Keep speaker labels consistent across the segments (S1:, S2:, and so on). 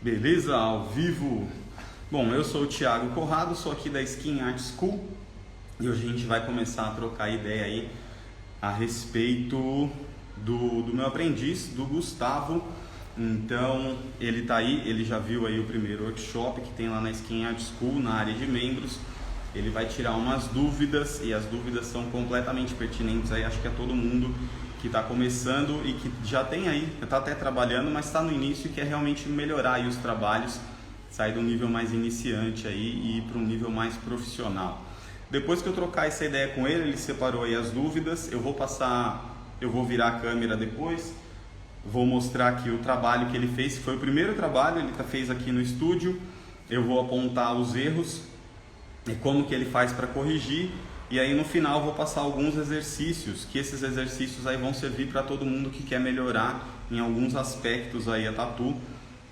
S1: Beleza? Ao vivo. Bom, eu sou o Thiago Corrado, sou aqui da Skin Art School e hoje a gente vai começar a trocar ideia aí a respeito do meu aprendiz, do Gustavo. Então, ele tá aí, ele já viu aí o primeiro workshop que tem lá na Skin Art School, na área de membros. Ele vai tirar umas dúvidas e as dúvidas são completamente pertinentes aí, acho que é todo mundo que está começando e que já tem aí, está até trabalhando, mas está no início e quer realmente melhorar aí os trabalhos, sair do nível mais iniciante aí e ir para um nível mais profissional. Depois que eu trocar essa ideia com ele, ele separou aí as dúvidas, eu vou virar a câmera depois, vou mostrar aqui o trabalho que ele fez, que foi o primeiro trabalho, ele fez aqui no estúdio, eu vou apontar os erros e como que ele faz para corrigir. E aí no final vou passar alguns exercícios, que esses exercícios aí vão servir para todo mundo que quer melhorar em alguns aspectos aí a tatu.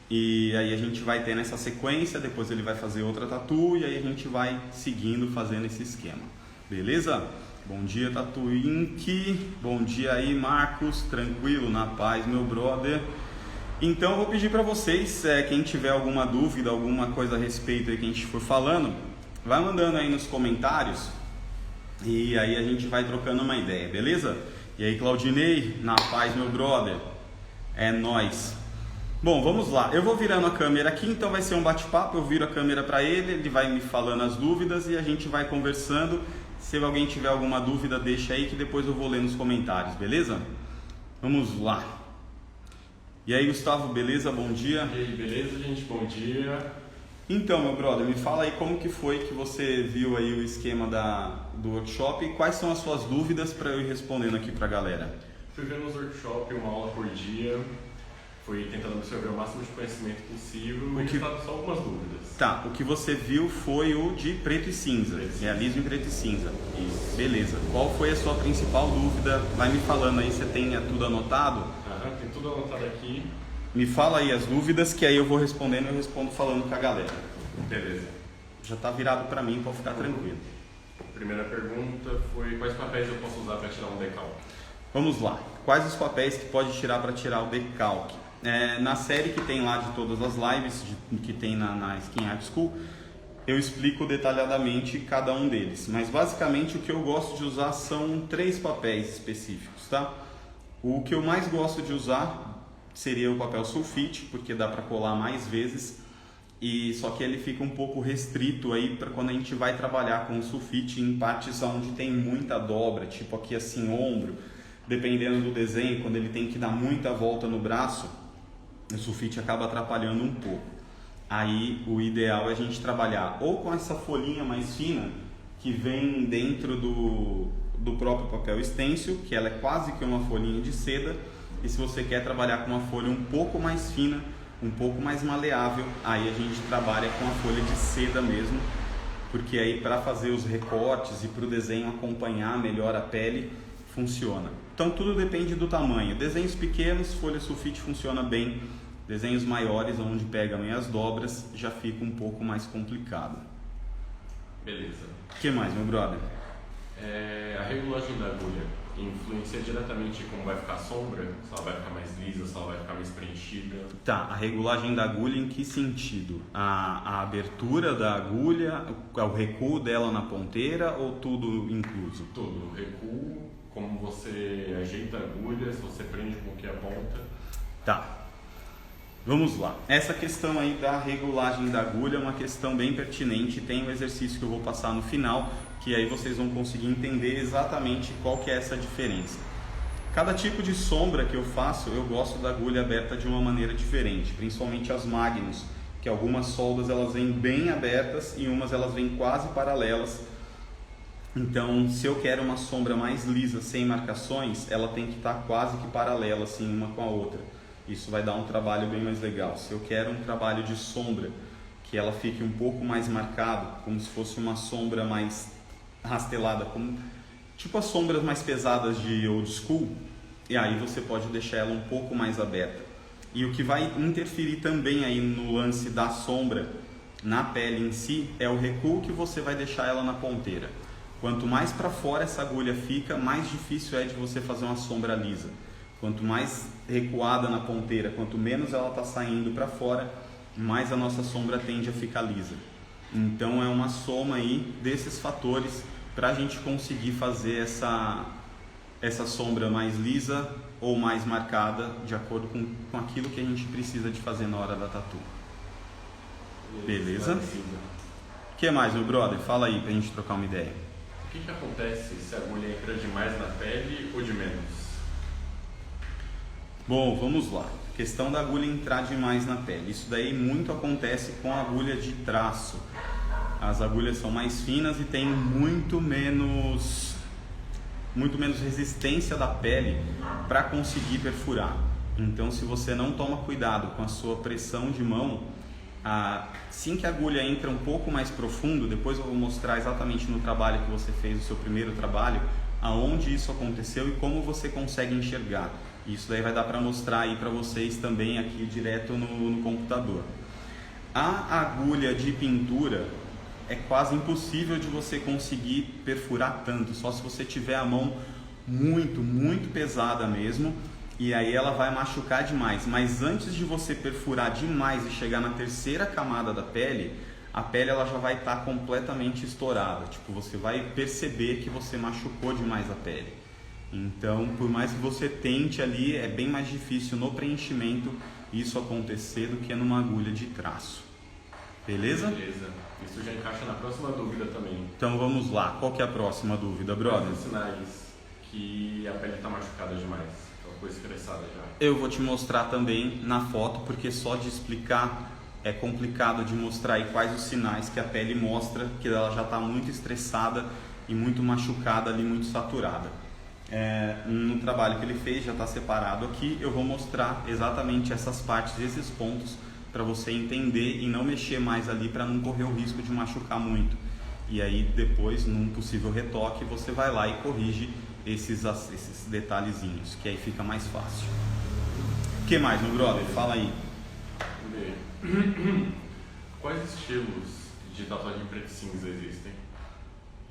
S1: E aí a gente vai ter nessa sequência, depois ele vai fazer outra tatu e aí a gente vai seguindo fazendo esse esquema. Beleza? Bom dia, Tatu Inc. Bom dia aí, Marcos. Tranquilo, na paz, meu brother. Então eu vou pedir para vocês, quem tiver alguma dúvida, alguma coisa a respeito aí que a gente for falando, vai mandando aí nos comentários. E aí a gente vai trocando uma ideia, beleza? E aí, Claudinei, na paz, meu brother. É nóis. Bom, vamos lá. Eu vou virando a câmera aqui, então vai ser um bate-papo. Eu viro a câmera para ele vai me falando as dúvidas e a gente vai conversando. Se alguém tiver alguma dúvida, deixa aí que depois eu vou ler nos comentários, beleza? Vamos lá. E aí, Gustavo, beleza? Bom dia.
S2: E aí, beleza, gente? Bom dia.
S1: Então, meu brother, me fala aí como que foi que você viu aí o esquema do workshop e quais são as suas dúvidas para eu ir respondendo aqui para a galera.
S2: Fui vendo nos workshops, uma aula por dia, fui tentando absorver o máximo de conhecimento possível e só algumas dúvidas.
S1: Tá, o que você viu foi o de preto e cinza, realismo em preto e cinza.
S2: Isso.
S1: Beleza, qual foi a sua principal dúvida? Vai me falando aí, você tem tudo anotado?
S2: Tem tudo anotado aqui.
S1: Me fala aí as dúvidas que aí eu vou respondendo e eu respondo falando com a galera.
S2: Beleza.
S1: Já tá virado para mim, pode ficar tranquilo.
S2: Primeira pergunta foi quais papéis eu posso usar para tirar um decalque?
S1: Vamos lá. Quais os papéis que pode tirar para tirar o decalque? Na série que tem lá de todas as lives que tem na Skin Art School, eu explico detalhadamente cada um deles. Mas basicamente o que eu gosto de usar são 3 papéis específicos, tá? O que eu mais gosto de usar seria o papel sulfite, porque dá para colar mais vezes, e só que ele fica um pouco restrito aí para quando a gente vai trabalhar com o sulfite em partes onde tem muita dobra, tipo aqui assim, ombro, dependendo do desenho, quando ele tem que dar muita volta no braço, o sulfite acaba atrapalhando um pouco. Aí o ideal é a gente trabalhar ou com essa folhinha mais fina, que vem dentro do próprio papel stencil, que ela é quase que uma folhinha de seda. E se você quer trabalhar com uma folha um pouco mais fina, um pouco mais maleável, aí a gente trabalha com a folha de seda mesmo, porque aí para fazer os recortes e para o desenho acompanhar melhor a pele, funciona. Então tudo depende do tamanho. Desenhos pequenos, folha sulfite funciona bem. Desenhos maiores, onde pega bem as dobras, já fica um pouco mais complicado.
S2: Beleza.
S1: O que mais, meu brother?
S2: A regulagem da agulha influencia diretamente como vai ficar a sombra? Se ela vai ficar mais lisa, se ela vai ficar mais preenchida?
S1: Tá, a regulagem da agulha em que sentido? A abertura da agulha, o recuo dela na ponteira ou tudo incluso?
S2: Tudo, o recuo, como você ajeita a agulha, se você prende com que a ponta.
S1: Tá, vamos lá. Essa questão aí da regulagem da agulha é uma questão bem pertinente, tem um exercício que eu vou passar no final, que aí vocês vão conseguir entender exatamente qual que é essa diferença. Cada tipo de sombra que eu faço, eu gosto da agulha aberta de uma maneira diferente, principalmente as Magnus, que algumas soldas elas vêm bem abertas e umas elas vêm quase paralelas. Então, se eu quero uma sombra mais lisa, sem marcações, ela tem que estar quase que paralela, assim, uma com a outra. Isso vai dar um trabalho bem mais legal. Se eu quero um trabalho de sombra, que ela fique um pouco mais marcado, como se fosse uma sombra mais rastelada, como tipo as sombras mais pesadas de old school, e aí você pode deixar ela um pouco mais aberta. E o que vai interferir também aí no lance da sombra na pele em si é o recuo que você vai deixar ela na ponteira. Quanto mais para fora essa agulha fica, mais difícil é de você fazer uma sombra lisa. Quanto mais recuada na ponteira, quanto menos ela está saindo para fora, mais a nossa sombra tende a ficar lisa. Então é uma soma aí desses fatores para a gente conseguir fazer essa sombra mais lisa ou mais marcada de acordo com aquilo que a gente precisa de fazer na hora da tatu. Beleza? O que mais, meu brother? Fala aí pra gente trocar uma ideia.
S2: O que acontece se a agulha entra demais na pele ou de menos?
S1: Bom, vamos lá. Questão da agulha entrar demais na pele. Isso daí muito acontece com a agulha de traço. As agulhas são mais finas e tem muito menos resistência da pele para conseguir perfurar. Então, se você não toma cuidado com a sua pressão de mão, assim que a agulha entra um pouco mais profundo, depois eu vou mostrar exatamente no trabalho que você fez, o seu primeiro trabalho, aonde isso aconteceu e como você consegue enxergar. Isso daí vai dar para mostrar aí para vocês também aqui direto no computador. A agulha de pintura é quase impossível de você conseguir perfurar tanto, só se você tiver a mão muito pesada mesmo, e aí ela vai machucar demais. Mas antes de você perfurar demais e chegar na terceira camada da pele, a pele ela já vai estar completamente estourada. Tipo, você vai perceber que você machucou demais a pele. Então, por mais que você tente ali, é bem mais difícil no preenchimento isso acontecer do que numa agulha de traço. Beleza?
S2: Beleza. Isso já encaixa na próxima dúvida também.
S1: Então vamos lá. Qual que é a próxima dúvida, brother?
S2: Quais os sinais que a pele está machucada demais? Aquela coisa estressada já.
S1: Eu vou te mostrar também na foto, porque só de explicar é complicado de mostrar aí quais os sinais que a pele mostra que ela já está muito estressada e muito machucada ali, muito saturada. No trabalho que ele fez, já está separado aqui, eu vou mostrar exatamente essas partes, esses pontos, para você entender e não mexer mais ali para não correr o risco de machucar muito. E aí depois, num possível retoque, você vai lá e corrige esses detalhezinhos, que aí fica mais fácil. O que mais, meu brother? Fala aí.
S2: Quais estilos de tatuagem preto e cinza existem?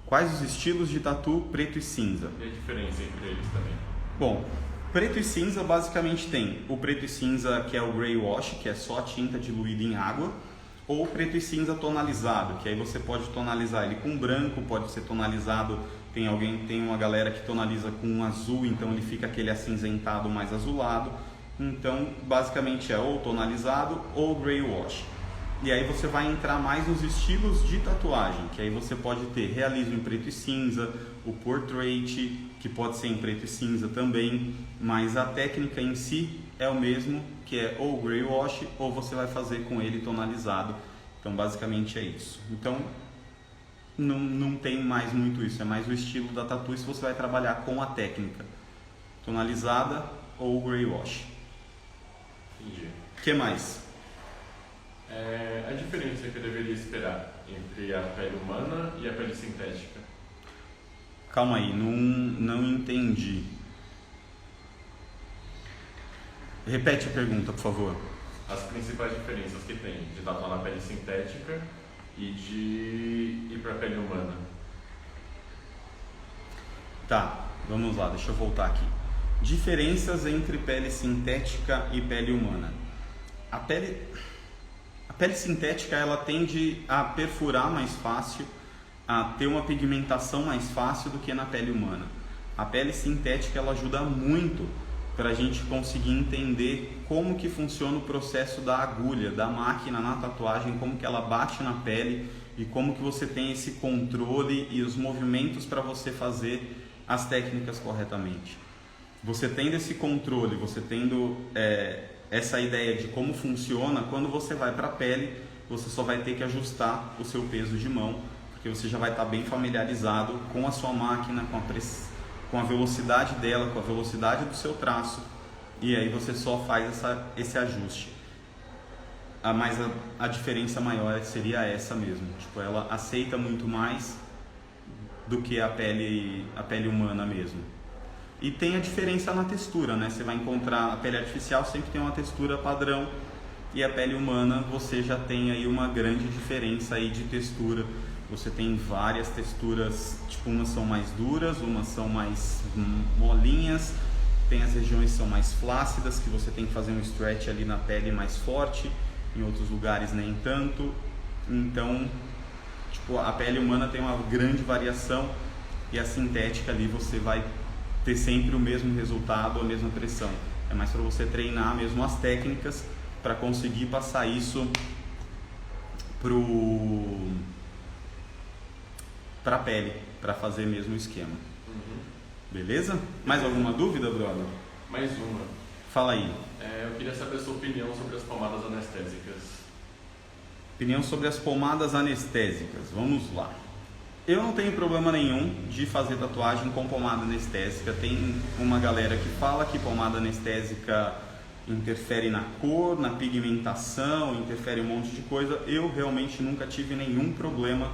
S1: Quais os estilos de tatu preto e cinza?
S2: E a diferença entre eles também?
S1: Bom, preto e cinza basicamente tem o preto e cinza que é o grey wash, que é só a tinta diluída em água, ou preto e cinza tonalizado, que aí você pode tonalizar ele com branco, pode ser tonalizado, tem uma galera que tonaliza com azul, então ele fica aquele acinzentado mais azulado. Então basicamente é ou tonalizado ou grey wash. E aí você vai entrar mais nos estilos de tatuagem, que aí você pode ter realismo em preto e cinza, o portrait, que pode ser em preto e cinza também, mas a técnica em si é o mesmo, que é ou grey wash ou você vai fazer com ele tonalizado. Então basicamente é isso. Então não tem mais muito isso, é mais o estilo da tatu se você vai trabalhar com a técnica tonalizada ou grey wash.
S2: Entendi.
S1: O que mais?
S2: A diferença que eu deveria esperar entre a pele humana e a pele sintética?
S1: Calma aí, não entendi. Repete a pergunta, por favor.
S2: As principais diferenças que tem de tatuar na pele sintética e de ir para a pele humana.
S1: Tá, vamos lá, deixa eu voltar aqui. Diferenças entre pele sintética e pele humana. A pele sintética ela tende a perfurar mais fácil, a ter uma pigmentação mais fácil do que na pele humana. A pele sintética ela ajuda muito para a gente conseguir entender como que funciona o processo da agulha, da máquina na tatuagem, como que ela bate na pele e como que você tem esse controle e os movimentos para você fazer as técnicas corretamente. Você tendo esse controle, você tendo essa ideia de como funciona, quando você vai para a pele, você só vai ter que ajustar o seu peso de mão, porque você já vai estar bem familiarizado com a sua máquina, com a velocidade dela, com a velocidade do seu traço, e aí você só faz esse ajuste. Mas a diferença maior seria essa mesmo, tipo, ela aceita muito mais do que a pele humana mesmo. E tem a diferença na textura, né? Você vai encontrar a pele artificial sempre tem uma textura padrão e a pele humana você já tem aí uma grande diferença aí de textura. Você tem várias texturas, tipo, umas são mais duras, umas são mais molinhas, tem as regiões que são mais flácidas, que você tem que fazer um stretch ali na pele mais forte. em outros lugares nem tanto. Então, tipo, a pele humana tem uma grande variação e a sintética ali você vai ter sempre o mesmo resultado, a mesma pressão. É mais para você treinar mesmo as técnicas para conseguir passar isso para a pele, para fazer mesmo o esquema. Beleza? Mais alguma dúvida, brother?
S2: Mais uma.
S1: Fala aí.
S2: Eu queria saber a sua opinião sobre as pomadas anestésicas.
S1: Opinião sobre as pomadas anestésicas. Vamos lá. Eu não tenho problema nenhum de fazer tatuagem com pomada anestésica. Tem uma galera que fala que pomada anestésica interfere na cor, na pigmentação, interfere um monte de coisa. Eu realmente nunca tive nenhum problema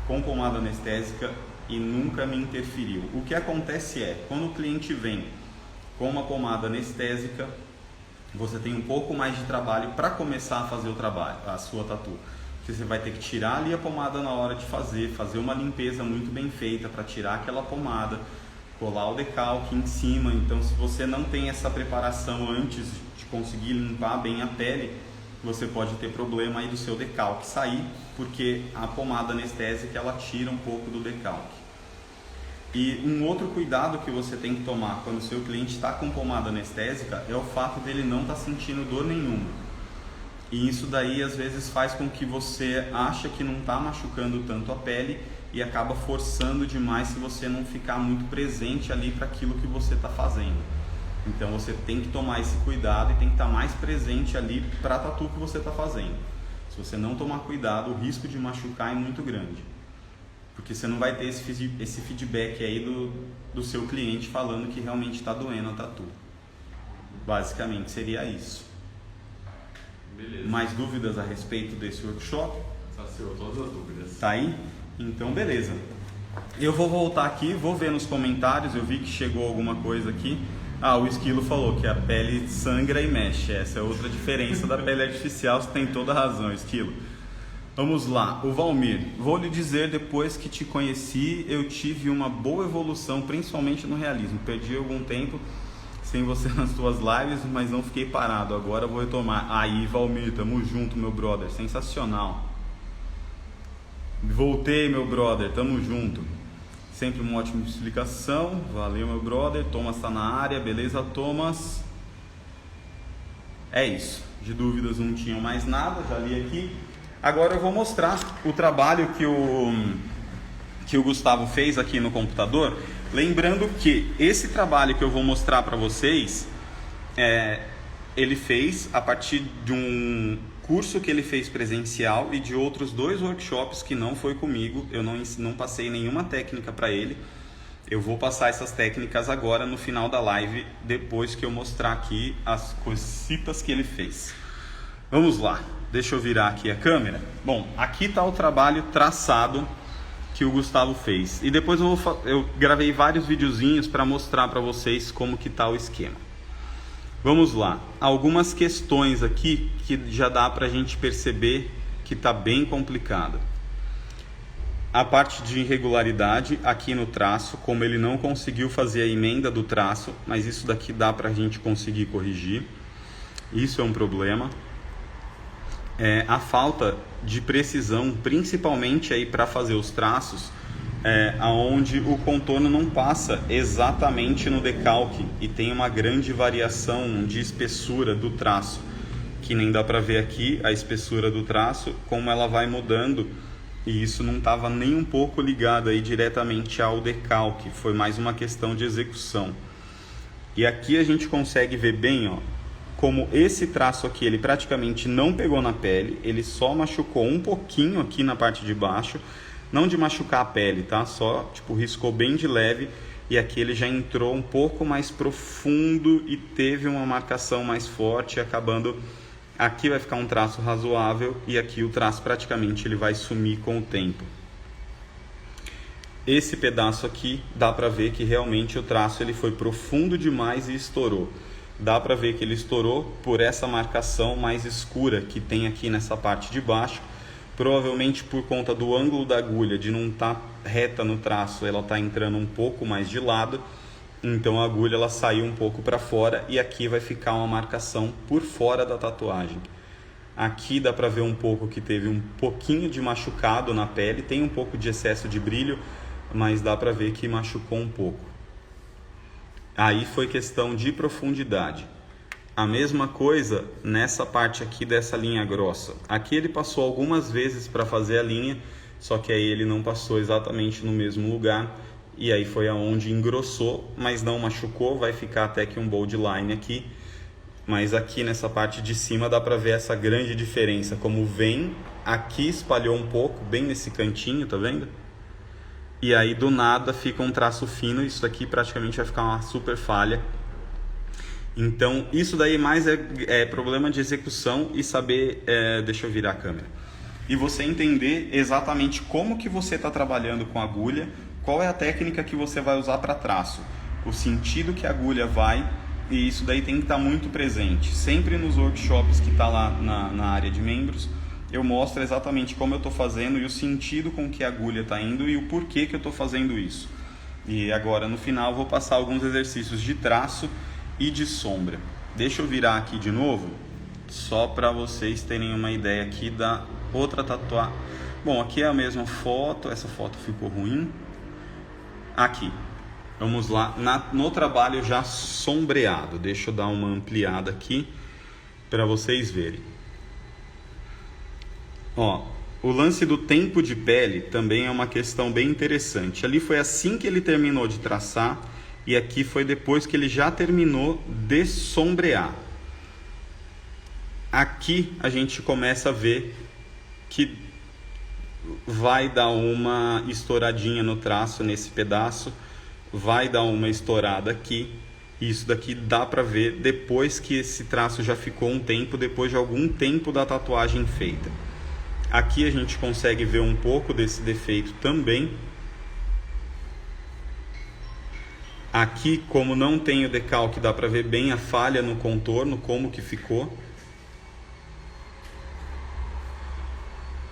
S1: com pomada anestésica e nunca me interferiu. O que acontece é, quando o cliente vem com uma pomada anestésica, você tem um pouco mais de trabalho para começar a fazer o trabalho, a sua tatu. Você vai ter que tirar ali a pomada na hora de fazer uma limpeza muito bem feita para tirar aquela pomada, colar o decalque em cima. Então, se você não tem essa preparação antes de conseguir limpar bem a pele, você pode ter problema aí do seu decalque sair, porque a pomada anestésica ela tira um pouco do decalque. E um outro cuidado que você tem que tomar quando o seu cliente está com pomada anestésica é o fato dele não estar sentindo dor nenhuma. E isso daí às vezes faz com que você acha que não está machucando tanto a pele e acaba forçando demais se você não ficar muito presente ali para aquilo que você está fazendo. Então você tem que tomar esse cuidado e tem que estar mais presente ali para a tatu que você está fazendo. Se você não tomar cuidado, o risco de machucar é muito grande. Porque você não vai ter esse feedback aí do seu cliente falando que realmente está doendo a tatu. Basicamente seria isso.
S2: Beleza.
S1: Mais dúvidas a respeito desse workshop?
S2: Saciou todas as dúvidas.
S1: Tá aí? Então beleza. Eu vou voltar aqui, vou ver nos comentários, eu vi que chegou alguma coisa aqui. O Esquilo falou que a pele sangra e mexe. Essa é outra diferença da pele artificial, você tem toda a razão, Esquilo. Vamos lá, o Valmir. Vou lhe dizer, depois que te conheci, eu tive uma boa evolução, principalmente no realismo. Perdi algum tempo sem você nas suas lives, mas não fiquei parado. Agora vou retomar. Aí, Valmir, tamo junto, meu brother. Sensacional. Voltei, meu brother. Tamo junto. Sempre uma ótima explicação. Valeu, meu brother. Thomas tá na área. Beleza, Thomas? É isso. De dúvidas não tinham mais nada. Já li aqui. Agora eu vou mostrar o trabalho que o Gustavo fez aqui no computador. Lembrando que esse trabalho que eu vou mostrar para vocês, ele fez a partir de um curso que ele fez presencial e de outros 2 workshops que não foi comigo. Eu não passei nenhuma técnica para ele. Eu vou passar essas técnicas agora no final da live, depois que eu mostrar aqui as cositas que ele fez. Vamos lá, deixa eu virar aqui a câmera. Bom, aqui está o trabalho traçado que o Gustavo fez. E depois eu gravei vários videozinhos para mostrar para vocês como que está o esquema. Vamos lá, algumas questões aqui que já dá para a gente perceber que está bem complicado. A parte de irregularidade aqui no traço, como ele não conseguiu fazer a emenda do traço, mas isso daqui dá para a gente conseguir corrigir. Isso é um problema. A falta de precisão, principalmente aí para fazer os traços, aonde o contorno não passa exatamente no decalque e tem uma grande variação de espessura do traço, que nem dá para ver aqui a espessura do traço, como ela vai mudando, e isso não estava nem um pouco ligado aí diretamente ao decalque, foi mais uma questão de execução. E aqui a gente consegue ver bem, ó, como esse traço aqui ele praticamente não pegou na pele, ele só machucou um pouquinho aqui na parte de baixo, não de machucar a pele, tá? Só tipo riscou bem de leve, e aqui ele já entrou um pouco mais profundo e teve uma marcação mais forte, acabando aqui vai ficar um traço razoável e aqui o traço praticamente ele vai sumir com o tempo. Esse pedaço aqui dá para ver que realmente o traço ele foi profundo demais e estourou. Dá para ver que ele estourou por essa marcação mais escura que tem aqui nessa parte de baixo. Provavelmente por conta do ângulo da agulha, de não estar reta no traço, ela está entrando um pouco mais de lado. Então a agulha ela saiu um pouco para fora e aqui vai ficar uma marcação por fora da tatuagem. Aqui dá pra ver um pouco que teve um pouquinho de machucado na pele, tem um pouco de excesso de brilho, mas dá pra ver que machucou um pouco. Aí foi questão de profundidade. A mesma coisa nessa parte aqui dessa linha grossa. Aqui ele passou algumas vezes para fazer a linha, só que aí ele não passou exatamente no mesmo lugar, e aí foi aonde engrossou, mas não machucou, vai ficar até que um bold line aqui. Mas aqui nessa parte de cima dá para ver essa grande diferença, como vem, aqui espalhou um pouco, bem nesse cantinho, tá vendo? E aí do nada fica um traço fino, isso daqui praticamente vai ficar uma super falha. Então isso daí mais é problema de execução e saber, deixa eu virar a câmera, e você entender exatamente como que você está trabalhando com a agulha, qual é a técnica que você vai usar para traço, o sentido que a agulha vai, e isso daí tem que estar muito presente. Sempre nos workshops que está lá na área de membros, eu mostro exatamente como eu estou fazendo e o sentido com que a agulha está indo e o porquê que eu estou fazendo isso. E agora no final eu vou passar alguns exercícios de traço e de sombra. Deixa eu virar aqui de novo, só para vocês terem uma ideia aqui da outra tatuagem. Bom, aqui é a mesma foto, essa foto ficou ruim. Aqui, vamos lá, no trabalho já sombreado. Deixa eu dar uma ampliada aqui para vocês verem. Ó, o lance do tempo de pele também é uma questão bem interessante. Ali foi assim que ele terminou de traçar, e aqui foi depois que ele já terminou de sombrear. Aqui a gente começa a ver que vai dar uma estouradinha no traço nesse pedaço, vai dar uma estourada aqui. Isso daqui dá para ver depois que esse traço já ficou um tempo, depois de algum tempo da tatuagem feita. Aqui a gente consegue ver um pouco desse defeito também. Aqui, como não tem o decalque, dá para ver bem a falha no contorno, como que ficou.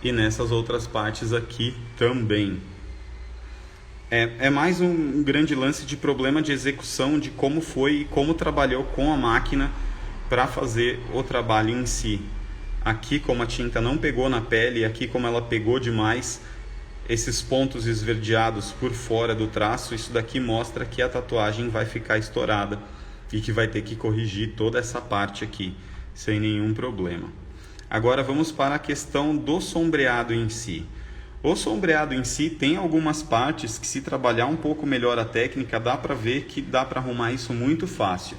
S1: E nessas outras partes aqui também. É mais um grande lance de problema de execução, de como foi e como trabalhou com a máquina para fazer o trabalho em si. Aqui, como a tinta não pegou na pele, aqui como ela pegou demais, esses pontos esverdeados por fora do traço, isso daqui mostra que a tatuagem vai ficar estourada e que vai ter que corrigir toda essa parte aqui, sem nenhum problema. Agora vamos para a questão do sombreado em si. O sombreado em si tem algumas partes que, se trabalhar um pouco melhor a técnica, dá para ver que dá para arrumar isso muito fácil.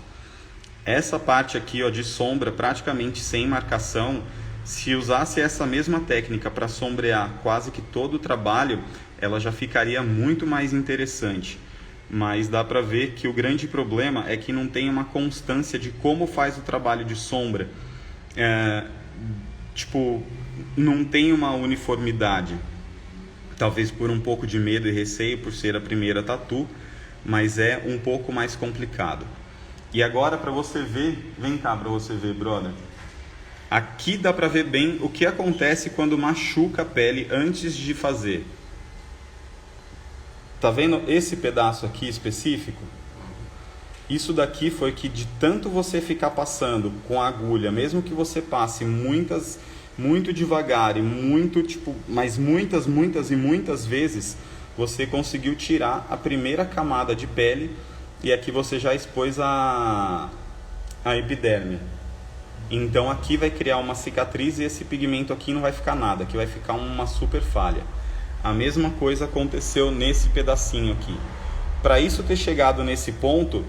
S1: Essa parte aqui, ó, de sombra, praticamente sem marcação, se usasse essa mesma técnica para sombrear quase que todo o trabalho, ela já ficaria muito mais interessante. Mas dá para ver que o grande problema é que não tem uma constância de como faz o trabalho de sombra. Não tem uma uniformidade. Talvez por um pouco de medo e receio por ser a primeira tatu, mas é um pouco mais complicado. E agora, para você ver, vem cá para você ver, brother. Aqui dá para ver bem o que acontece quando machuca a pele antes de fazer. Tá vendo esse pedaço aqui específico? Isso daqui foi que, de tanto você ficar passando com a agulha, mesmo que você passe muito devagar e mas muitas vezes, você conseguiu tirar a primeira camada de pele. E aqui você já expôs a epiderme. Então aqui vai criar uma cicatriz e esse pigmento aqui não vai ficar nada. Aqui vai ficar uma super falha. A mesma coisa aconteceu nesse pedacinho aqui. Para isso ter chegado nesse ponto,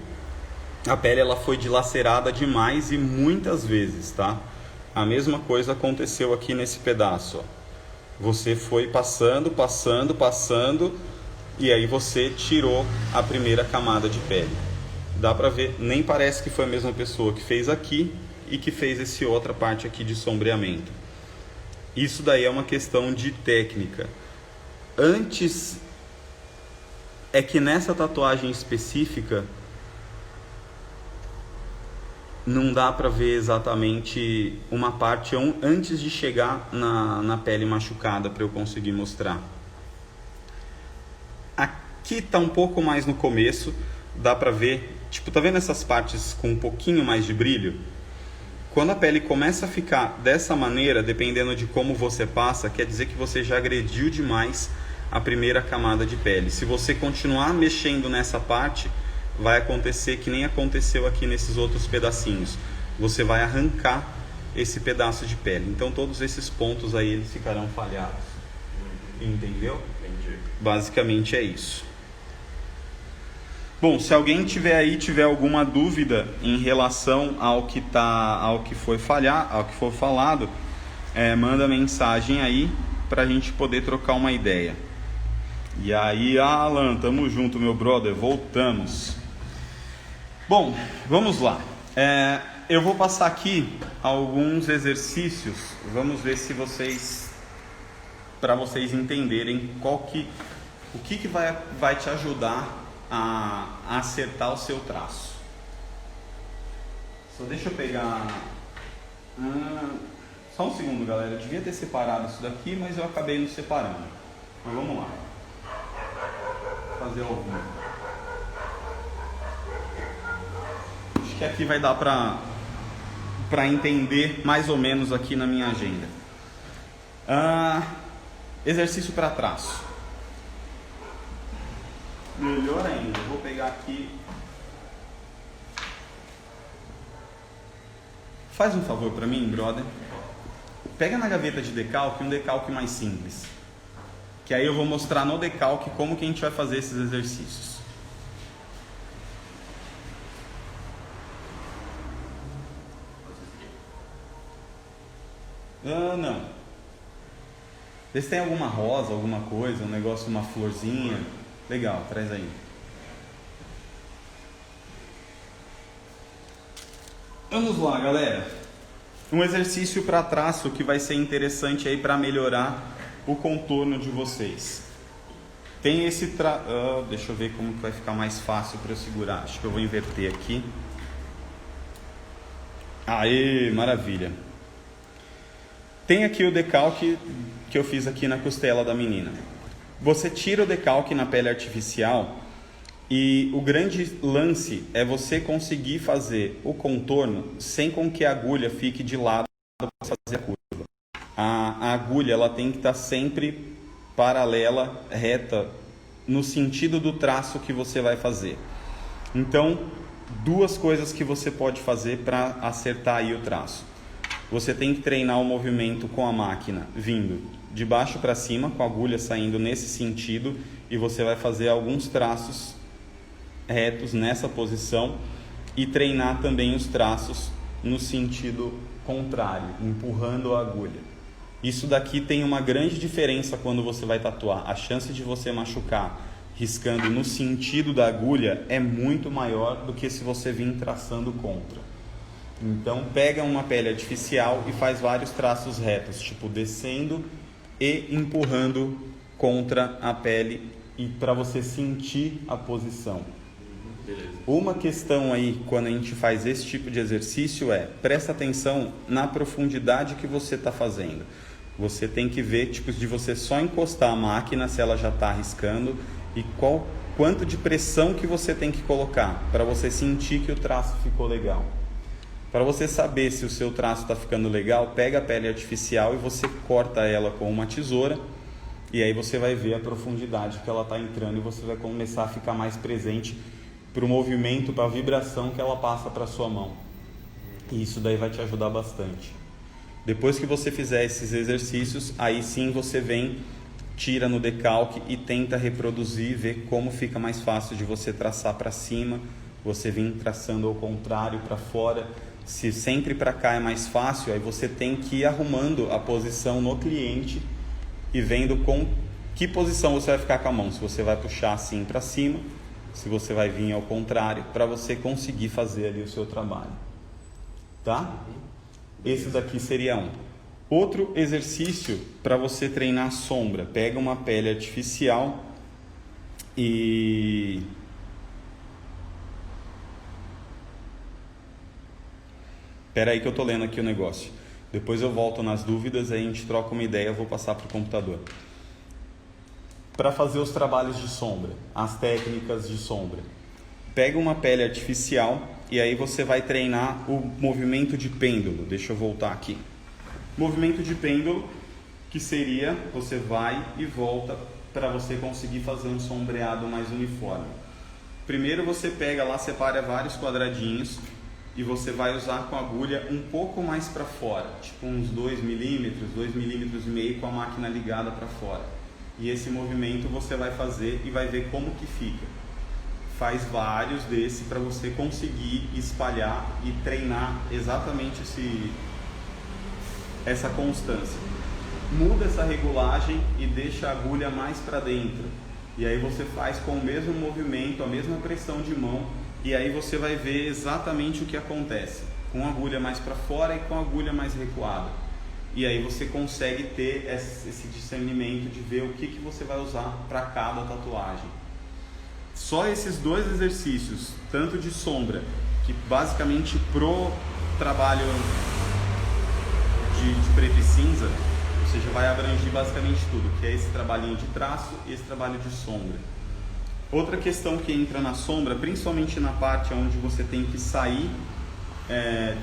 S1: a pele ela foi dilacerada demais e muitas vezes, tá? A mesma coisa aconteceu aqui nesse pedaço, ó. Você foi passando, e aí você tirou a primeira camada de pele. Dá pra ver, nem parece que foi a mesma pessoa que fez aqui e que fez essa outra parte aqui de sombreamento. Isso daí é uma questão de técnica. Antes, é que nessa tatuagem específica não dá pra ver exatamente uma parte antes de chegar na pele machucada para eu conseguir mostrar. Aqui tá um pouco mais no começo, dá pra ver, tá vendo essas partes com um pouquinho mais de brilho? Quando a pele começa a ficar dessa maneira, dependendo de como você passa, quer dizer que você já agrediu demais a primeira camada de pele. Se você continuar mexendo nessa parte, vai acontecer que nem aconteceu aqui nesses outros pedacinhos. Você vai arrancar esse pedaço de pele. Então todos esses pontos aí eles ficarão falhados. Entendeu?
S2: Entendi.
S1: Basicamente é isso. Bom, se alguém tiver alguma dúvida em relação ao que foi falado, manda mensagem aí pra gente poder trocar uma ideia. E aí, Alan, tamo junto, meu brother, voltamos. Bom, vamos lá. Eu vou passar aqui alguns exercícios. Vamos ver se para vocês entenderem o que vai te ajudar a acertar o seu traço. Só deixa eu pegar. Só um segundo, galera. Eu devia ter separado isso daqui, mas eu acabei não separando. Mas vamos lá. Vou fazer ao vivo. Acho que aqui vai dar para entender mais ou menos aqui na minha agenda. Exercício para traço. Melhor ainda, vou pegar aqui. Faz um favor para mim, brother. Pega na gaveta de decalque um decalque mais simples. Que aí eu vou mostrar no decalque como que a gente vai fazer esses exercícios. Não. Vê se tem alguma rosa, alguma coisa, um negócio, uma florzinha. Legal, traz aí. Vamos lá, galera. Um exercício para traço que vai ser interessante aí para melhorar o contorno de vocês. Tem esse deixa eu ver como que vai ficar mais fácil para eu segurar. Acho que eu vou inverter aqui. Aê, maravilha. Tem aqui o decalque que eu fiz aqui na costela da menina. Você tira o decalque na pele artificial e o grande lance é você conseguir fazer o contorno sem com que a agulha fique de lado para fazer a curva. A agulha ela tem que estar sempre paralela, reta, no sentido do traço que você vai fazer. Então, duas coisas que você pode fazer para acertar aí o traço. Você tem que treinar o movimento com a máquina vindo de baixo para cima, com a agulha saindo nesse sentido, e você vai fazer alguns traços retos nessa posição e treinar também os traços no sentido contrário, empurrando a agulha. Isso daqui tem uma grande diferença quando você vai tatuar. A chance de você machucar riscando no sentido da agulha é muito maior do que se você vir traçando contra. Então pega uma pele artificial e faz vários traços retos, tipo descendo e empurrando contra a pele, e para você sentir a posição.
S2: Beleza.
S1: Uma questão aí quando a gente faz esse tipo de exercício presta atenção na profundidade que você está fazendo. Você tem que ver de você só encostar a máquina se ela já está riscando e quanto de pressão que você tem que colocar para você sentir que o traço ficou legal. Para você saber se o seu traço está ficando legal, pega a pele artificial e você corta ela com uma tesoura, e aí você vai ver a profundidade que ela está entrando e você vai começar a ficar mais presente para o movimento, para a vibração que ela passa para a sua mão. E isso daí vai te ajudar bastante. Depois que você fizer esses exercícios, aí sim você vem, tira no decalque e tenta reproduzir, ver como fica mais fácil de você traçar para cima, você vir traçando ao contrário, para fora. Se sempre para cá é mais fácil, aí você tem que ir arrumando a posição no cliente e vendo com que posição você vai ficar com a mão. Se você vai puxar assim para cima, se você vai vir ao contrário, para você conseguir fazer ali o seu trabalho. Tá? Esse daqui seria um. Outro exercício para você treinar sombra. Pega uma pele artificial e... Espera aí que eu tô lendo aqui o negócio. Depois eu volto nas dúvidas, aí a gente troca uma ideia, eu vou passar para o computador. Para fazer os trabalhos de sombra, as técnicas de sombra. Pega uma pele artificial e aí você vai treinar o movimento de pêndulo. Deixa eu voltar aqui. Movimento de pêndulo, que seria, você vai e volta para você conseguir fazer um sombreado mais uniforme. Primeiro você pega lá, separa vários quadradinhos e você vai usar com a agulha um pouco mais para fora, tipo uns 2 milímetros, 2,5 milímetros com a máquina ligada para fora. E esse movimento você vai fazer e vai ver como que fica. Faz vários desses para você conseguir espalhar e treinar exatamente essa constância. Muda essa regulagem e deixa a agulha mais para dentro. E aí você faz com o mesmo movimento, a mesma pressão de mão, e aí você vai ver exatamente o que acontece, com a agulha mais para fora e com a agulha mais recuada. E aí você consegue ter esse discernimento de ver o que você vai usar para cada tatuagem. Só esses 2 exercícios, tanto de sombra, que basicamente pro trabalho de preto e cinza, você já vai abranger basicamente tudo, que é esse trabalhinho de traço e esse trabalho de sombra. Outra questão que entra na sombra, principalmente na parte onde você tem que sair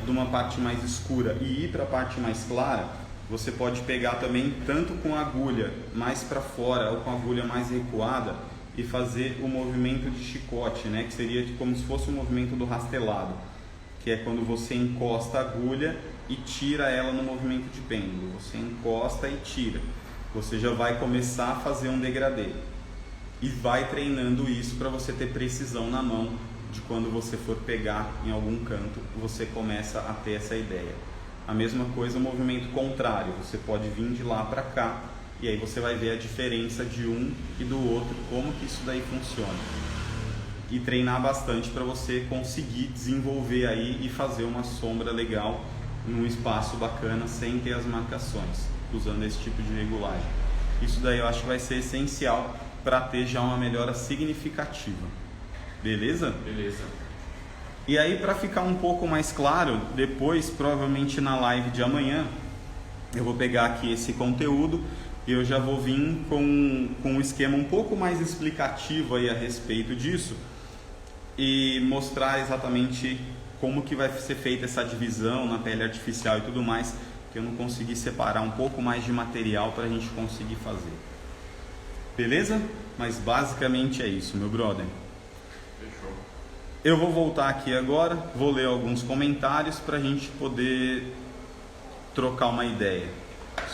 S1: de uma parte mais escura e ir para a parte mais clara, você pode pegar também tanto com a agulha mais para fora ou com a agulha mais recuada e fazer o movimento de chicote, né? Que seria como se fosse o movimento do rastelado, que é quando você encosta a agulha e tira ela no movimento de pêndulo. Você encosta e tira. Você já vai começar a fazer um degradê. E vai treinando isso para você ter precisão na mão, de quando você for pegar em algum canto, você começa a ter essa ideia. A mesma coisa o movimento contrário. Você pode vir de lá para cá e aí você vai ver a diferença de um e do outro, como que isso daí funciona. E treinar bastante para você conseguir desenvolver aí e fazer uma sombra legal num espaço bacana sem ter as marcações, usando esse tipo de regulagem. Isso daí eu acho que vai ser essencial para ter já uma melhora significativa. Beleza?
S2: Beleza.
S1: E aí, para ficar um pouco mais claro, depois, provavelmente na live de amanhã, eu vou pegar aqui esse conteúdo e eu já vou vir com um esquema um pouco mais explicativo aí a respeito disso e mostrar exatamente como que vai ser feita essa divisão na pele artificial e tudo mais, que eu não consegui separar um pouco mais de material para a gente conseguir fazer. Beleza? Mas basicamente é isso, meu brother.
S2: Fechou.
S1: Eu vou voltar aqui agora, vou ler alguns comentários para a gente poder trocar uma ideia.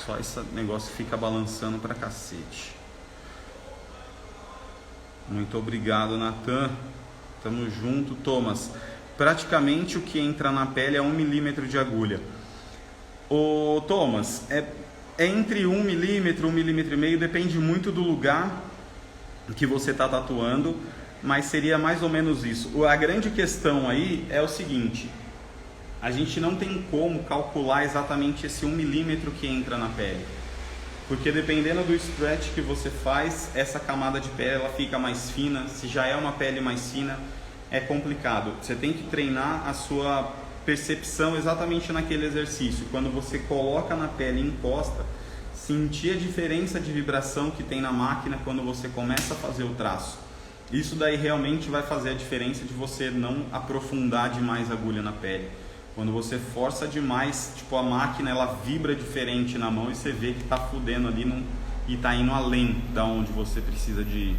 S1: Só esse negócio fica balançando pra cacete. Muito obrigado, Natan. Tamo junto, Thomas. Praticamente o que entra na pele é 1 milímetro de agulha. Ô Thomas, é entre 1 milímetro, 1,5 milímetros, depende muito do lugar que você está tatuando, mas seria mais ou menos isso. A grande questão aí é o seguinte: a gente não tem como calcular exatamente esse 1 milímetro que entra na pele, porque dependendo do stretch que você faz, essa camada de pele ela fica mais fina. Se já é uma pele mais fina, é complicado. Você tem que treinar a sua percepção exatamente naquele exercício. Quando você coloca na pele e encosta, sentir a diferença de vibração que tem na máquina quando você começa a fazer o traço. Isso daí realmente vai fazer a diferença de você não aprofundar demais a agulha na pele. Quando você força demais, tipo, a máquina ela vibra diferente na mão e você vê que tá fudendo ali e tá indo além da onde você precisa de ir.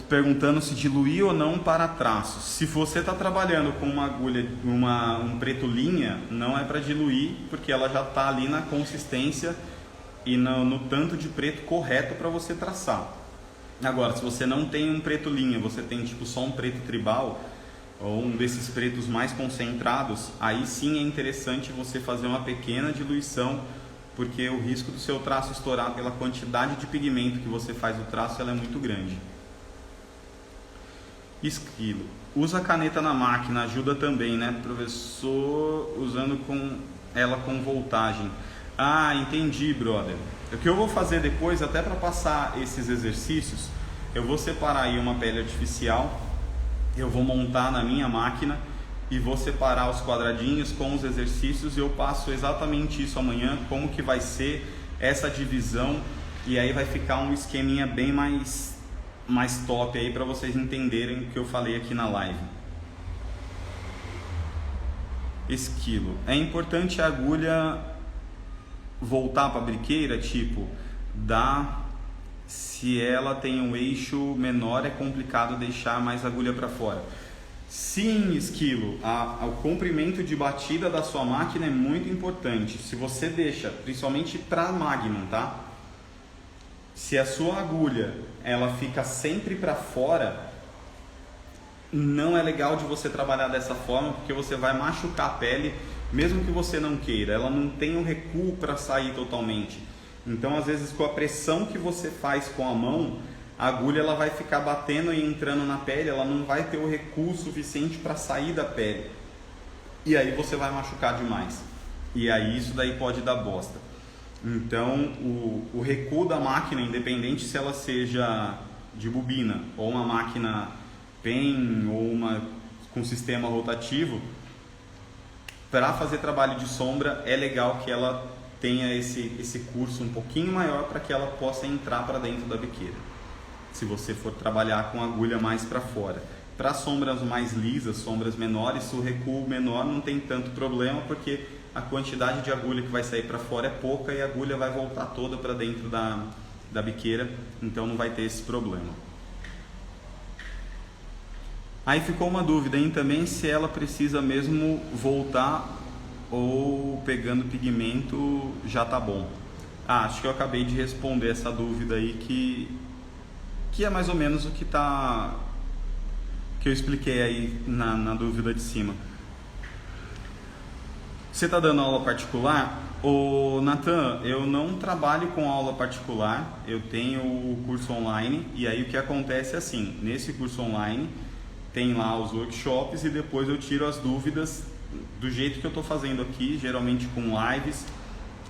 S1: Perguntando se diluir ou não para traços. Se você está trabalhando com uma agulha, um preto linha, não é para diluir, porque ela já está ali na consistência e no tanto de preto correto para você traçar. Agora, se você não tem um preto linha, você tem tipo só um preto tribal ou um desses pretos mais concentrados, aí sim é interessante você fazer uma pequena diluição, porque o risco do seu traço estourar pela quantidade de pigmento que você faz o traço, ela é muito grande. Esquilo. Usa a caneta na máquina, ajuda também, né, professor? Usando ela com voltagem. Ah, entendi, brother. O que eu vou fazer depois, até para passar esses exercícios, eu vou separar aí uma pele artificial, eu vou montar na minha máquina e vou separar os quadradinhos com os exercícios e eu passo exatamente isso amanhã, como que vai ser essa divisão, e aí vai ficar um esqueminha bem mais mais top aí para vocês entenderem o que eu falei aqui na live. Esquilo. É importante a agulha voltar para a briqueira, tipo, se ela tem um eixo menor é complicado deixar mais agulha para fora. Sim, Esquilo, o comprimento de batida da sua máquina é muito importante. Se você deixa, principalmente para Magnum, tá? Se a sua agulha ela fica sempre para fora, não é legal de você trabalhar dessa forma, porque você vai machucar a pele, mesmo que você não queira. Ela não tem um recuo para sair totalmente. Então, às vezes, com a pressão que você faz com a mão, a agulha ela vai ficar batendo e entrando na pele, ela não vai ter o recuo suficiente para sair da pele. E aí você vai machucar demais. E aí isso daí pode dar bosta. Então, o recuo da máquina, independente se ela seja de bobina ou uma máquina PEN ou uma com sistema rotativo, para fazer trabalho de sombra é legal que ela tenha esse curso um pouquinho maior para que ela possa entrar para dentro da biqueira. Se você for trabalhar com agulha mais para fora. Para sombras mais lisas, sombras menores, o recuo menor não tem tanto problema, porque a quantidade de agulha que vai sair para fora é pouca e a agulha vai voltar toda para dentro da biqueira, então não vai ter esse problema. Aí ficou uma dúvida aí também se ela precisa mesmo voltar ou pegando pigmento já tá bom. Acho que eu acabei de responder essa dúvida aí que é mais ou menos o que eu expliquei aí na dúvida de cima. Você está dando aula particular? Ô Nathan, eu não trabalho com aula particular, eu tenho o curso online, e aí o que acontece é assim, nesse curso online tem lá os workshops e depois eu tiro as dúvidas do jeito que eu estou fazendo aqui, geralmente com lives,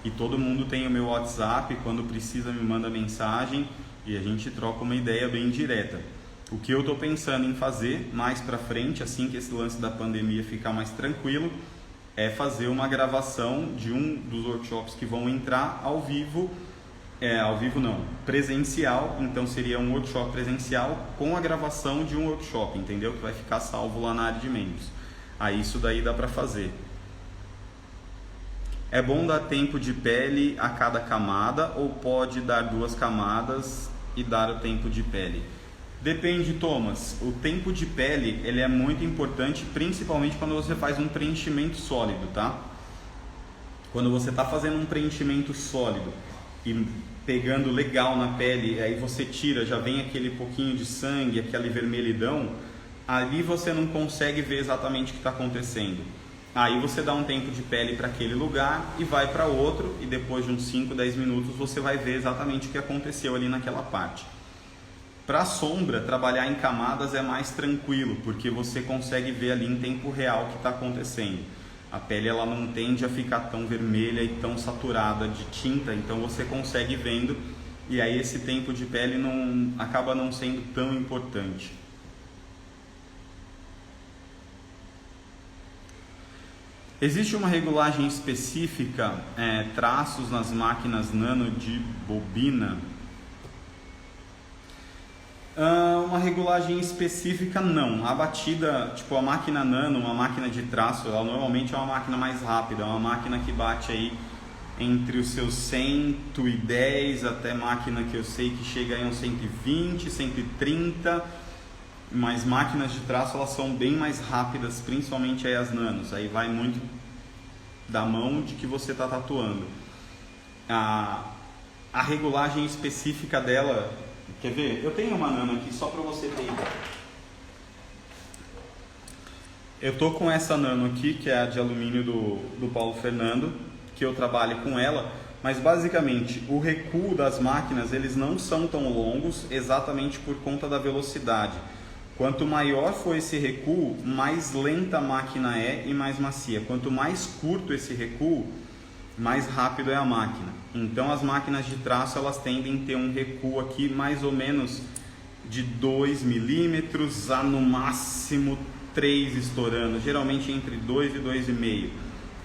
S1: e todo mundo tem o meu WhatsApp, quando precisa me manda mensagem e a gente troca uma ideia bem direta. O que eu estou pensando em fazer mais para frente, assim que esse lance da pandemia ficar mais tranquilo, é fazer uma gravação de um dos workshops que vão entrar ao vivo, presencial, então seria um workshop presencial com a gravação de um workshop, entendeu? Que vai ficar salvo lá na área de membros. Aí isso daí dá para fazer. É bom dar tempo de pele a cada camada ou pode dar 2 camadas e dar o tempo de pele? Depende, Thomas. O tempo de pele ele é muito importante, principalmente quando você faz um preenchimento sólido, tá? Quando você está fazendo um preenchimento sólido e pegando legal na pele, aí você tira, já vem aquele pouquinho de sangue, aquele vermelhidão, ali você não consegue ver exatamente o que está acontecendo. Aí você dá um tempo de pele para aquele lugar e vai para outro, e depois de uns 5, 10 minutos você vai ver exatamente o que aconteceu ali naquela parte. Para sombra, trabalhar em camadas é mais tranquilo, porque você consegue ver ali em tempo real o que está acontecendo. A pele ela não tende a ficar tão vermelha e tão saturada de tinta, então você consegue vendo, e aí esse tempo de pele acaba não sendo tão importante. Existe uma regulagem específica, traços nas máquinas nano de bobina? Uma regulagem específica não. A batida, tipo a máquina nano, uma máquina de traço, ela normalmente é uma máquina mais rápida, é uma máquina que bate aí entre os seus 110 até máquina que eu sei que chega aí a uns 120, 130, mas máquinas de traço elas são bem mais rápidas, principalmente aí as nanos, aí vai muito da mão de que você está tatuando. A regulagem específica dela, quer ver? Eu tenho uma nano aqui só para você ter ideia. Eu tô com essa nano aqui, que é a de alumínio do Paulo Fernando, que eu trabalho com ela, mas basicamente o recuo das máquinas eles não são tão longos exatamente por conta da velocidade. Quanto maior for esse recuo, mais lenta a máquina é e mais macia. Quanto mais curto esse recuo, mais rápido é a máquina. Então as máquinas de traço elas tendem a ter um recuo aqui mais ou menos de 2 milímetros a no máximo 3 estourando, geralmente entre 2 e 2,5.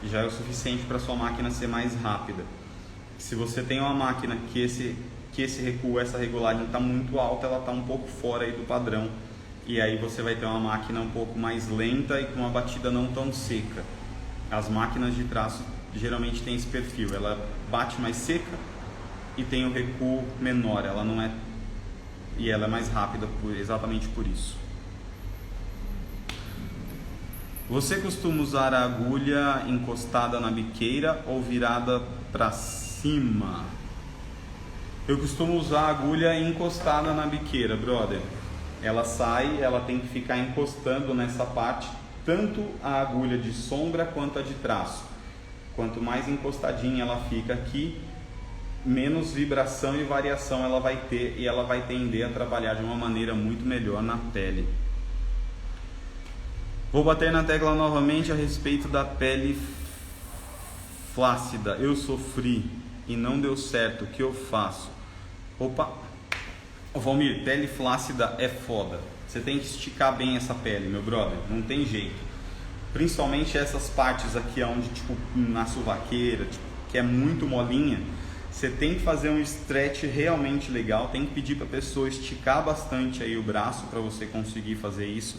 S1: Já é o suficiente para sua máquina ser mais rápida. Se você tem uma máquina que que esse recuo, essa regulagem está muito alta, ela está um pouco fora aí do padrão. E aí você vai ter uma máquina um pouco mais lenta e com uma batida não tão seca. As máquinas de traço geralmente têm esse perfil, ela bate mais seca e tem o recuo menor, ela não é, e ela é mais rápida exatamente por isso. Você costuma usar a agulha encostada na biqueira ou virada para cima? Eu costumo usar a agulha encostada na biqueira, brother. Ela sai, ela tem que ficar encostando nessa parte, tanto a agulha de sombra quanto a de traço. Quanto mais encostadinha ela fica aqui, menos vibração e variação ela vai ter, e ela vai tender a trabalhar de uma maneira muito melhor na pele. Vou bater na tecla novamente a respeito da pele flácida. Eu sofri e não deu certo, o que eu faço? Opa! Valmir, pele flácida é foda. Você tem que esticar bem essa pele, meu brother, não tem jeito. Principalmente essas partes aqui onde, tipo, na sovaqueira, tipo, que é muito molinha, você tem que fazer um stretch realmente legal, tem que pedir para a pessoa esticar bastante aí o braço para você conseguir fazer isso.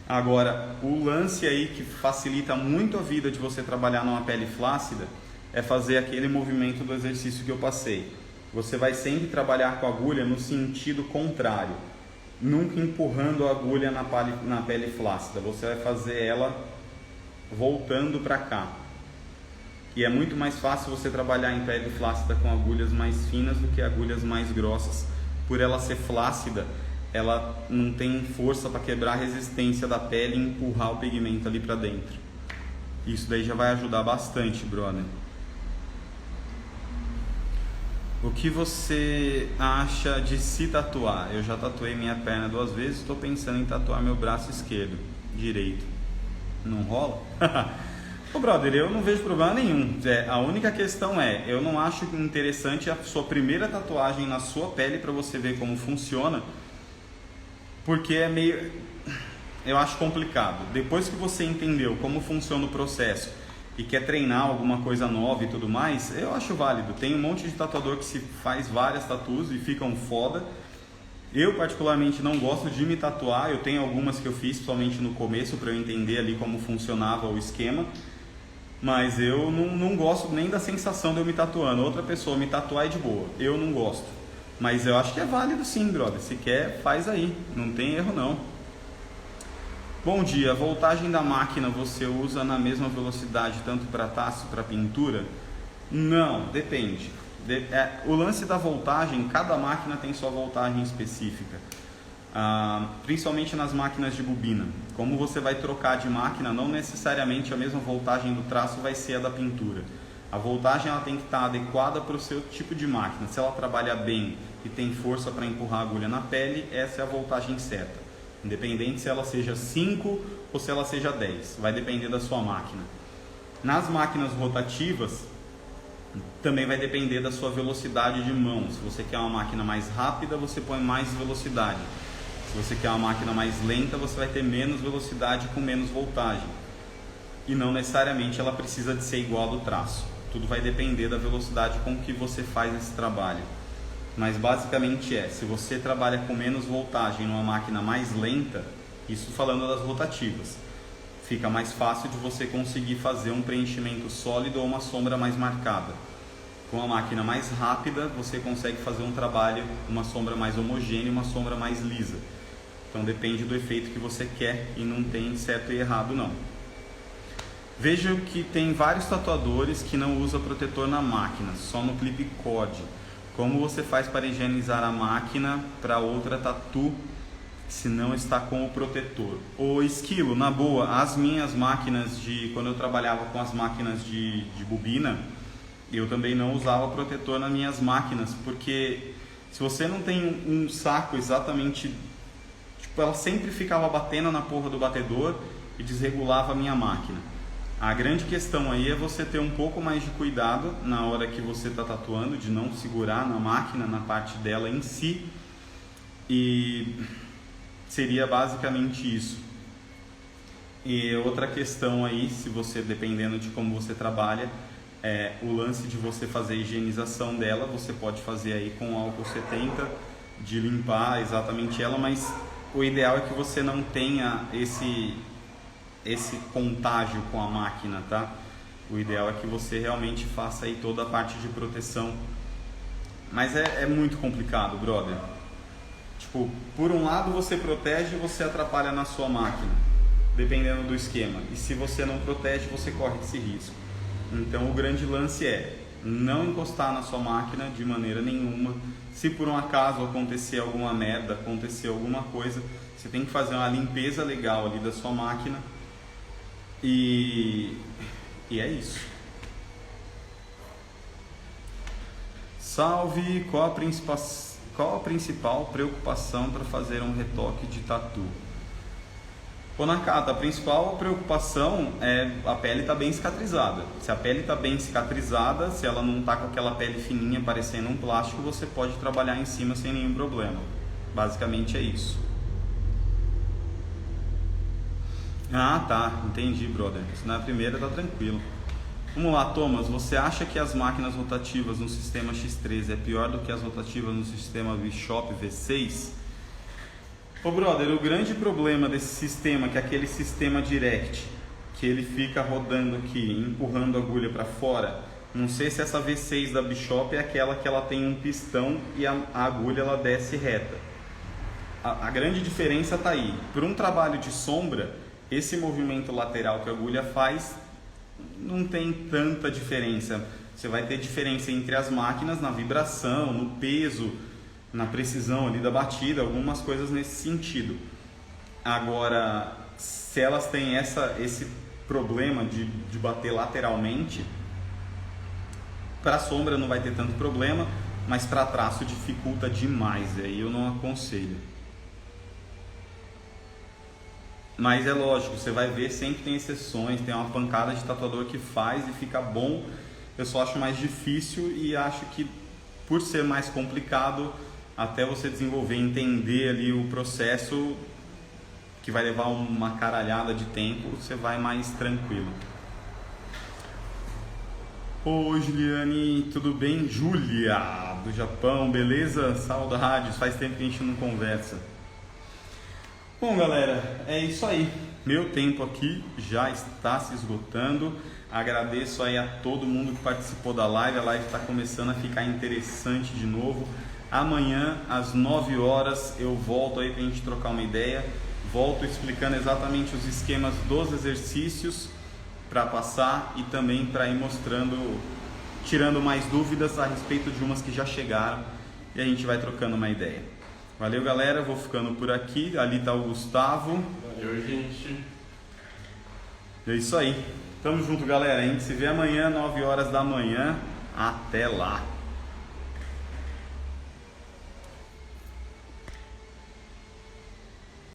S1: Agora, o lance aí que facilita muito a vida de você trabalhar numa pele flácida é fazer aquele movimento do exercício que eu passei. Você vai sempre trabalhar com a agulha no sentido contrário, nunca empurrando a agulha na pele flácida. Você vai fazer ela voltando para cá. E é muito mais fácil você trabalhar em pele flácida com agulhas mais finas do que agulhas mais grossas. Por ela ser flácida, ela não tem força para quebrar a resistência da pele e empurrar o pigmento ali para dentro. Isso daí já vai ajudar bastante, brother. O que você acha de se tatuar? Eu já tatuei minha perna 2 vezes, estou pensando em tatuar meu braço esquerdo, direito. Não rola? Ô brother, eu não vejo problema nenhum. A única questão é, eu não acho interessante a sua primeira tatuagem na sua pele para você ver como funciona, porque é meio... eu acho complicado. Depois que você entendeu como funciona o processo e quer treinar alguma coisa nova e tudo mais, eu acho válido. Tem um monte de tatuador que se faz várias tatuas e ficam foda. Eu particularmente não gosto de me tatuar, eu tenho algumas que eu fiz somente no começo para eu entender ali como funcionava o esquema, mas eu não gosto nem da sensação de eu me tatuando. Outra pessoa me tatuar é de boa, eu não gosto, mas eu acho que é válido sim, brother. Se quer, faz aí, não tem erro não. Bom dia, a voltagem da máquina você usa na mesma velocidade tanto para traço para pintura? Não, depende. O lance da voltagem, cada máquina tem sua voltagem específica, principalmente nas máquinas de bobina. Como você vai trocar de máquina, não necessariamente a mesma voltagem do traço vai ser a da pintura. A voltagem ela tem que estar adequada para o seu tipo de máquina. Se ela trabalha bem e tem força para empurrar a agulha na pele, essa é a voltagem certa. Independente se ela seja 5 ou se ela seja 10, vai depender da sua máquina. Nas máquinas rotativas, também vai depender da sua velocidade de mão. Se você quer uma máquina mais rápida, você põe mais velocidade. Se você quer uma máquina mais lenta, você vai ter menos velocidade com menos voltagem. E não necessariamente ela precisa de ser igual ao do traço. Tudo vai depender da velocidade com que você faz esse trabalho. Mas basicamente se você trabalha com menos voltagem numa máquina mais lenta, isso falando das rotativas, fica mais fácil de você conseguir fazer um preenchimento sólido ou uma sombra mais marcada. Com a máquina mais rápida, você consegue fazer um trabalho, uma sombra mais homogênea, uma sombra mais lisa. Então depende do efeito que você quer e não tem certo e errado não. Vejo que tem vários tatuadores que não usam protetor na máquina, só no clip cord. Como você faz para higienizar a máquina para outra tatu se não está com o protetor? Ô Esquilo, na boa, as minhas máquinas quando eu trabalhava com as máquinas de bobina, eu também não usava protetor nas minhas máquinas, porque se você não tem um saco exatamente, tipo, ela sempre ficava batendo na porra do batedor e desregulava a minha máquina. A grande questão aí é você ter um pouco mais de cuidado na hora que você está tatuando, de não segurar na máquina, na parte dela em si, e seria basicamente isso. E outra questão aí, se você, dependendo de como você trabalha, o lance de você fazer a higienização dela, você pode fazer aí com álcool 70, de limpar exatamente ela, mas o ideal é que você não tenha esse contágio com a máquina, tá? O ideal é que você realmente faça aí toda a parte de proteção. Mas é muito complicado, brother. Tipo, por um lado você protege e você atrapalha na sua máquina, dependendo do esquema. E se você não protege, você corre esse risco. Então o grande lance é não encostar na sua máquina de maneira nenhuma. Se por um acaso acontecer alguma merda, acontecer alguma coisa, você tem que fazer uma limpeza legal ali da sua máquina. E é isso. Salve, qual a principal preocupação para fazer um retoque de tatu? Pô, Nakata, a principal preocupação é a pele estar bem cicatrizada. Se a pele está bem cicatrizada, se ela não está com aquela pele fininha parecendo um plástico, você pode trabalhar em cima sem nenhum problema. Basicamente é isso. Ah, tá, entendi, brother. Se na primeira tá tranquilo. Vamos lá, Thomas, você acha que as máquinas rotativas no sistema X3 é pior do que as rotativas no sistema Bishop V6? Ô, brother, o grande problema desse sistema, que é aquele sistema direct, que ele fica rodando aqui, empurrando a agulha para fora, não sei se essa V6 da Bishop é aquela que ela tem um pistão e a agulha ela desce reta. A grande diferença tá aí. Por um trabalho de sombra, esse movimento lateral que a agulha faz não tem tanta diferença. Você vai ter diferença entre as máquinas na vibração, no peso, na precisão ali da batida, algumas coisas nesse sentido. Agora, se elas têm esse problema de bater lateralmente, para sombra não vai ter tanto problema, mas para traço dificulta demais, aí eu não aconselho. Mas é lógico, você vai ver, sempre tem exceções, tem uma pancada de tatuador que faz e fica bom. Eu só acho mais difícil e acho que por ser mais complicado, até você desenvolver, entender ali o processo, que vai levar uma caralhada de tempo, você vai mais tranquilo. Ô Juliane, tudo bem? Júlia, do Japão, beleza? Saudades, faz tempo que a gente não conversa. Bom, galera, é isso aí. Meu tempo aqui já está se esgotando. Agradeço aí a todo mundo que participou da live. A live está começando a ficar interessante de novo. Amanhã, às 9 horas, eu volto aí para a gente trocar uma ideia. Volto explicando exatamente os esquemas dos exercícios para passar e também para ir mostrando, tirando mais dúvidas a respeito de umas que já chegaram. E a gente vai trocando uma ideia. Valeu, galera, vou ficando por aqui. Ali tá o Gustavo.
S2: Valeu, gente.
S1: É isso aí. Tamo junto, galera. A gente se vê amanhã, 9 horas da manhã. Até lá.